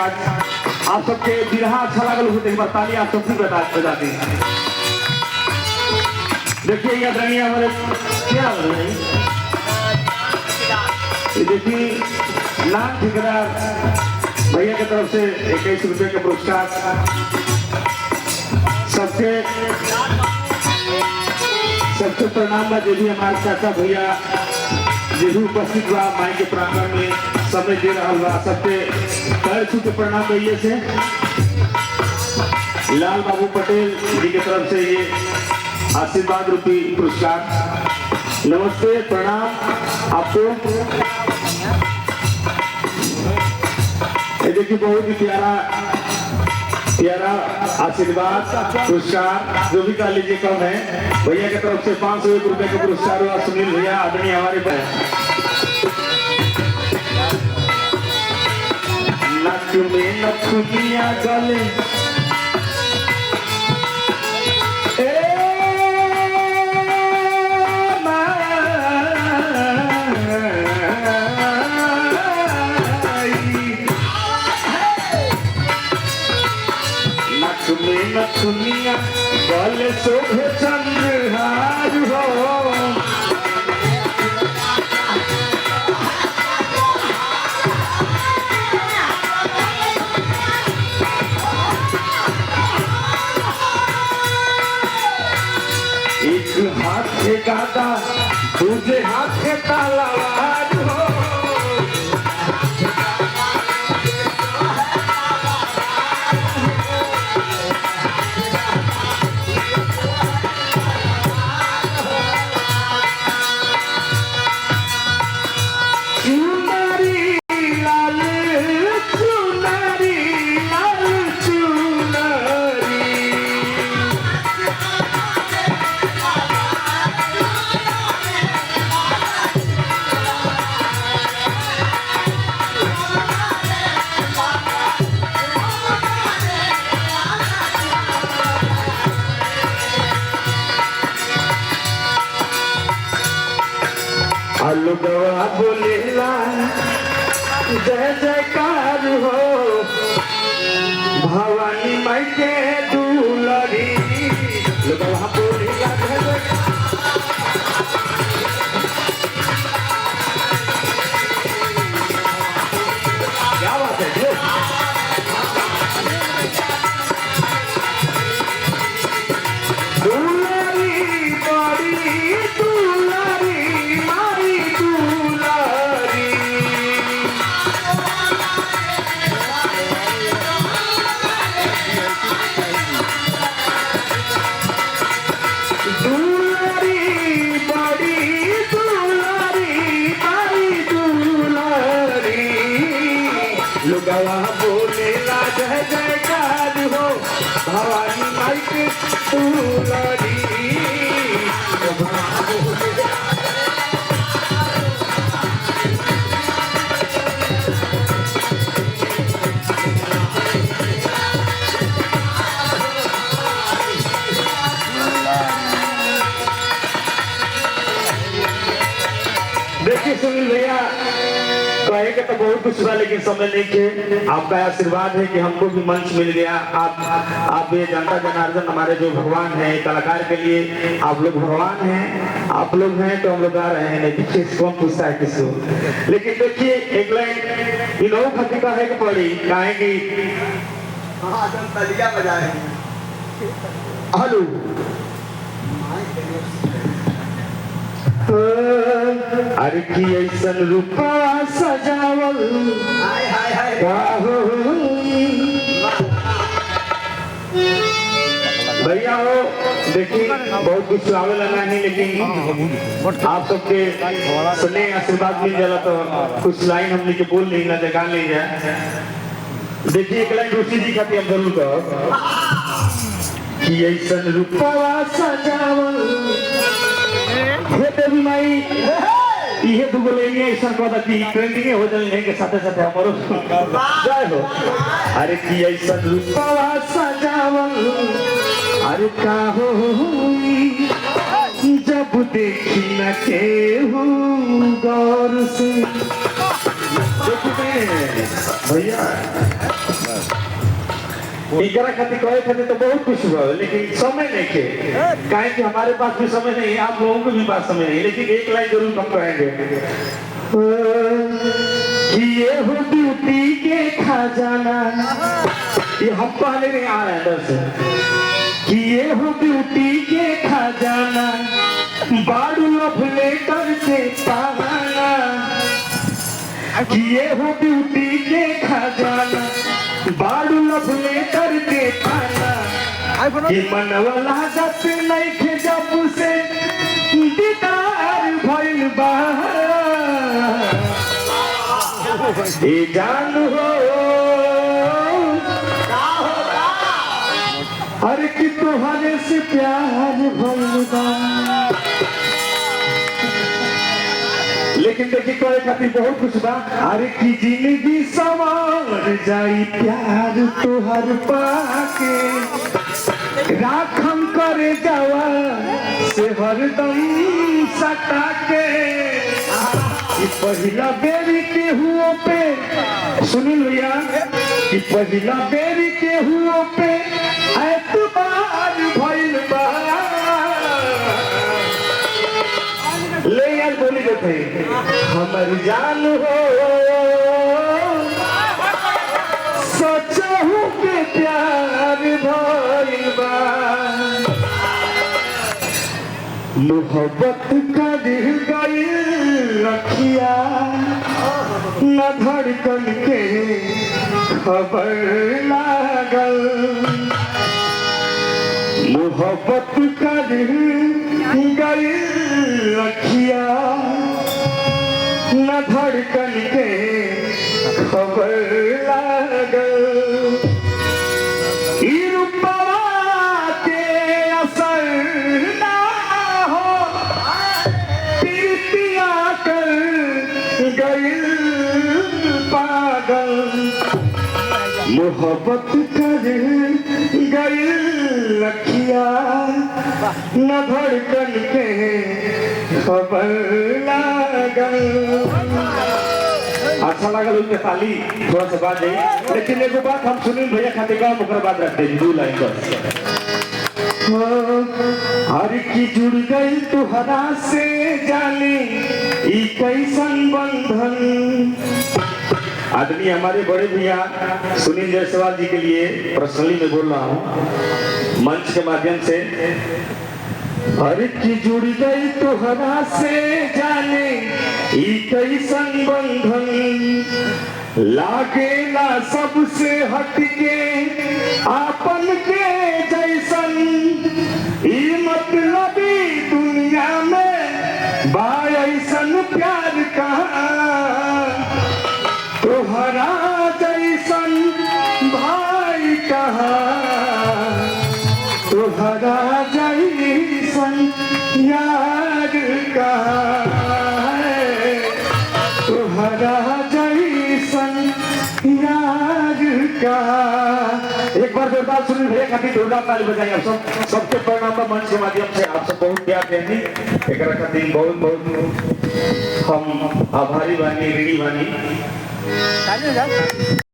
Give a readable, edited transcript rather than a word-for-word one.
आज आप सबके बिरहा अच्छा लगल होते एक बार ताली आप सबकी बजा दें। देखिए ये आदरणीय हमारे क्या देखिए लाख ठेकेदार भैया की तरफ से 21 रुपये का पुरस्कार सबसे प्रणाम बा। जो भी हमारे चाचा भैया जो भी उपस्थित बा माई के प्रांगण में समय दे रहा बा सबके पैर छू के प्रणाम भैया से। लाल बाबू पटेल जी की तरफ से ये आशीर्वाद रूपी पुरस्कार। नमस्ते प्रणाम आपको। ये देखिए बहुत ही प्यारा आशीर्वाद पुरस्कार जो भी कह लीजिए कम है। भैया की तरफ से 501 रुपए का पुरस्कार हुआ। सुनील भैया आदरणीय हमारे नक में नथुनिया गले नथुनिया गले शोभे चंद्रहार हो। एक हाथ से गाता दूसरे हाथ से तलवार हो। अलगवा बोलेला जय जयकार हो। भवानी माई के दुलरी अलगवा बोलेला जय जयकार। क्या बात है जी। लुगवा बोलेला जय जयकार हो। भवानी माई के दुलरी देखिए सुनील भैया कहेगा तो बहुत कुछ हुआ लेकिन समय नहीं के आपका आशीर्वाद है कि हमको भी मंच मिल गया। आप ये जनता जनार्दन हमारे जो भगवान है कलाकार के लिए आप लोग भगवान हैं। आप लोग हैं तो हम लोग आ रहे हैं नहीं पीछे कौन पूछता है किसको। लेकिन देखिए एक लाइन इनो खती का है कि पड़ी कहे कि तलिया बजाए हेलो अरे की ऐसन रूपा सजावल भैया हो। देखिए बहुत कुछ आवेला नहीं लेकिन आप सबके स्नेह आशीर्वाद मिल जाला तो कुछ लाइन हमने के बोल नहीं ना जगा ले जाए। देखिए एक लाइन ऋषि जी खाती हम जरूर कहो कि ऐसन रूपा सजावल हे देवी माई ये दुगो लेंगे ऐसा कहता कि ट्रेंडिंग हो जाए के साथे साथे हमारो जय हो। अरे कि ऐसा रूपवा सजावल अरे का हो जब देखी न के हो गौर से भैया इकरा खातिर कहे खातिर तो बहुत कुछ हुआ लेकिन समय नहीं के काहे कि हमारे पास भी समय नहीं, आप लोगों के भी पास समय नहीं, लेकिन एक लाइन जरूर हम कहेंगे कि ये हो ब्यूटी के खजाना, ये हम पहले नहीं आ रहे हैं अंदर से, कि ये हो ब्यूटी के खजाना बाड़ू लफले करके पाना, कि ये हो ब्यूटी के खजाना बाड़ू लफले करके पाना, कि मनवला जब नहीं खे जब से दीदार भइल बा ए जान हो अरे कि तुम्हारे से प्यार भइल बा। लेकिन देखिए करे खातिर बहुत कुछ बा, अरे की जिंदगी सवार जाई प्यार तुहर पाके, राखम करे जावा से हरदम सटा के, पहिला बेरी के हुओ पे सुनिल भैया कि पहिला बेरी के हुओ पे एतबार भइल बा। ले यार बोली देते हमर जान हो सोचहु के प्यार भइल बा, मोहब्बत कर गई रखिया न धड़कन के खबर लागल, मोहब्बत कर गई रखिया न धड़कन के खबर लागल, मोहब्बत कर गई रखिया न धड़कन के खबर लागल। अच्छा लागल उसके ताली थोड़ा सा बात जाइए, लेकिन एगो बात हम सुनील भैया खातिर गाँव ओकर बात रख दे 2 लाइन बस। हर की जुड़ गई तुहरा से जाने ई कैसन बंधन। आदमी हमारे बड़े भैया सुनील जायसवाल जी के लिए पर्सनली मैं बोल रहा हूँ मंच के माध्यम से, हर की जुड़ गई तुहरा से जाने ई कैसन बंधन, लागेला सबसे हटके आपन के जैसन, ई मतलबी दुनिया में बा ऐसन प्यार कहाँ, तोहरा जैसन भाई कहाँ, तोहरा जैसन यार कहाँ, तोहरा जैसन यार कहाँ। एक बार जोरदार सुनील भैया खातिर जोरदार ताली बजाइए आप सब, सबके परिणाम मंच के माध्यम से आप सब बहुत प्यार देंगे, एक खातिर बहुत बहुत हम आभारी बानी ऋणी बानी।